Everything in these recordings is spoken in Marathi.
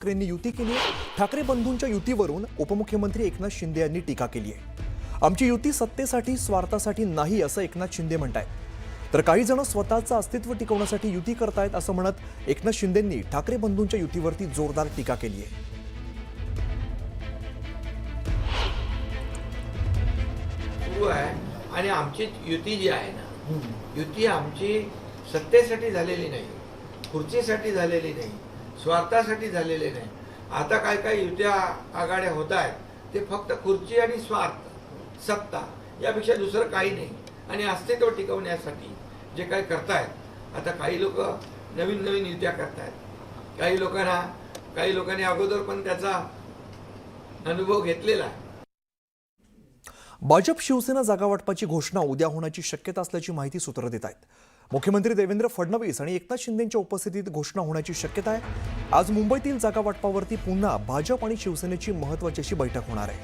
ठाकरेंनी युती केली आहे। ठाकरे बंधूंच्या युतीवरून उपमुख्यमंत्री एकनाथ शिंदे यांनी टीका केली आहे। आमची युती सत्तेसाठी स्वार्थासाठी नाही असं एकनाथ शिंदे म्हणतायत, तर काही जण स्वतःचं अस्तित्व टिकवण्यासाठी युती करतायत असं म्हणत एकनाथ शिंदेंनी ठाकरे बंधूंच्या युतीवरती जोरदार टीका केली आहे। सुरू आहे आणि आमची युती जी आहे ना, युती आमची सत्तेसाठी झालेली नाही, खुर्चीसाठी झालेली नाही, स्वार्थासाठी झालेले नाही। आता काय काय युत्या आघाड्या होत आहेत ते फक्त खुर्ची आणि स्वार्थ, सत्ता यापेक्षा दुसरं काही नाही आणि अस्तित्व टिकवण्यासाठी जे काय करतायत। आता काही लोक नवीन नवीन युत्या करतायत, काही लोकांनी अगोदर पण त्याचा अनुभव घेतलेला आहे। भाजप शिवसेना जागा वाटपाची घोषणा उद्या होण्याची शक्यता असल्याची माहिती सूत्र देत आहेत। मुख्यमंत्री देवेंद्र फडणवीस आणि एकनाथ शिंदेंच्या उपस्थितीत घोषणा होण्याची शक्यता आहे। आज मुंबईतील जागा वाटपावरती पुन्हा भाजप आणि शिवसेनेची महत्त्वाची अशी बैठक होणार आहे।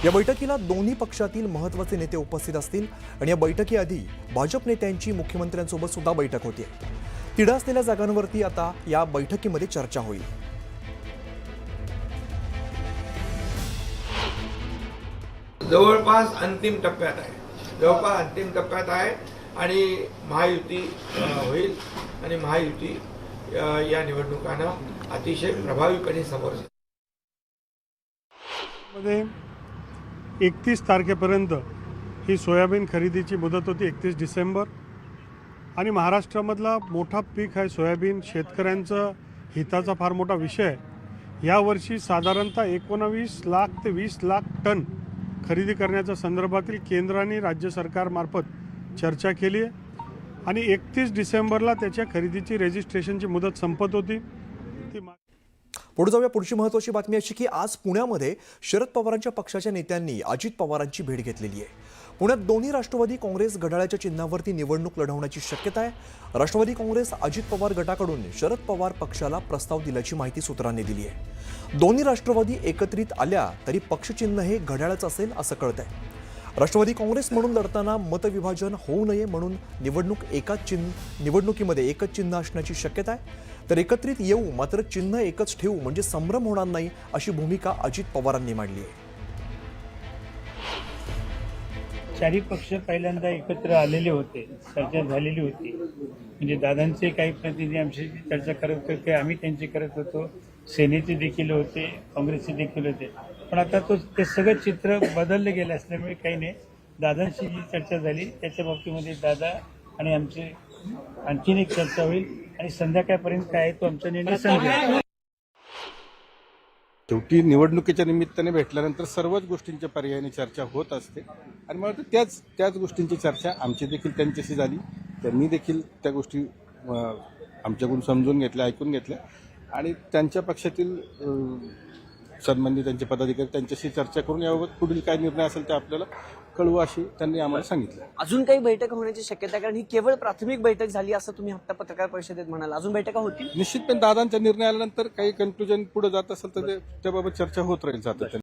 या बैठकीला दोन्ही पक्षातील महत्त्वाचे नेते उपस्थित असतील आणि या बैठकीआधी भाजप नेत्यांची मुख्यमंत्र्यांसोबत सुद्धा बैठक होती। तिढा असलेल्या जागांवरती आता या बैठकीमध्ये चर्चा होईल। जवळपास अंतिम टप्प्यात आहे आणि महायुती होईल आणि महायुती या निवडणुकांना अतिशय प्रभावीपणे समोर जाईल। मध्ये 31 तारखेपर्यंत ही सोयाबीन खरेदीची मुदत होती, 31 डिसेंबर, आणि महाराष्ट्रामधला मोठा पीक आहे सोयाबीन, शेतकऱ्यांचा हिताचा फार मोठा विषय आहे। यावर्षी साधारणतः 19 लाख ते 20 लाख टन खरेदी करण्याच्या संदर्भातील केंद्र आणि राज्य सरकारमार्फत चर्चा केली आहे आणि 31 डिसेंबरला त्याच्या खरेदीची रजिस्ट्रेशनची मुदत संपत होती। पुढे जाऊया। पुढची महत्त्वाची बातमी अशी की आज पुण्यामध्ये शरद पवारांच्या पक्षाच्या नेत्यांनी अजित पवारांची भेट घेतलेली आहे। पुण्यात दोन्ही राष्ट्रवादी काँग्रेस घड्याळाच्या चिन्हावरती निवडणूक लढवण्याची शक्यता आहे। राष्ट्रवादी काँग्रेस अजित पवार गटाकडून शरद पवार पक्षाला प्रस्ताव दिल्याची माहिती सूत्रांनी दिली आहे। दोन्ही राष्ट्रवादी एकत्रित आल्या तरी पक्षचिन्ह हे घड्याळच असेल असं कळतंय। राष्ट्रवादी काँग्रेस म्हणून लढताना मतविभाजन होऊ नये म्हणून निवडणुकीमध्ये एकच चिन्ह असण्याची शक्यता आहे, तर एकत्रित येऊ मात्र चिन्ह एकच ठेवू म्हणजे संभ्रम होणार नाही अशी भूमिका अजित पवारांनी मांडली आहे। चारी पक्ष पहिल्यांदा एकत्र आलेले होते, चर्चा झालेली होती, म्हणजे दादांचे काही प्रतिनिधी आमच्याशी चर्चा करत होते, आम्ही त्यांची करत होतो, सेनेचे देखील होते, काँग्रेसचे देखील होते, पण आता ते सगळं चित्र बदललं गेलं असल्यामुळे काही नाही। दादांशी जी चर्चा झाली त्याच्या बाबतीमध्ये दादा आणि आमचे आणखीन एक चर्चा होईल आणि संध्याकाळपर्यंत काय आहे तो आमचा निर्णय सांगेल। शेवटी निवडणुकीच्या निमित्ताने भेटल्यानंतर सर्वच गोष्टींच्या पर्यायाने चर्चा होत असते आणि मला वाटतं त्याच गोष्टींची चर्चा आमची देखील त्यांच्याशी झाली। त्यांनी देखील त्या गोष्टी आमच्याकडून समजून घेतल्या, ऐकून घेतल्या आणि त्यांच्या पक्षातील सन्माननीय त्यांचे पदाधिकारी त्यांच्याशी चर्चा करून याबाबत पुढील काय निर्णय असेल ते आपल्याला कळवू अशी त्यांनी आम्हाला सांगितलं। अजून काही बैठक होण्याची शक्यता, कारण ही केवळ प्राथमिक बैठक झाली असं तुम्ही आता पत्रकार परिषदेत म्हणाल, अजून बैठका होतील? निश्चितपणे दादांचा निर्णय आल्यानंतर काही कन्क्लुजन पुढे जात असेल तर त्याबाबत चर्चा होत राहील सातत्याने।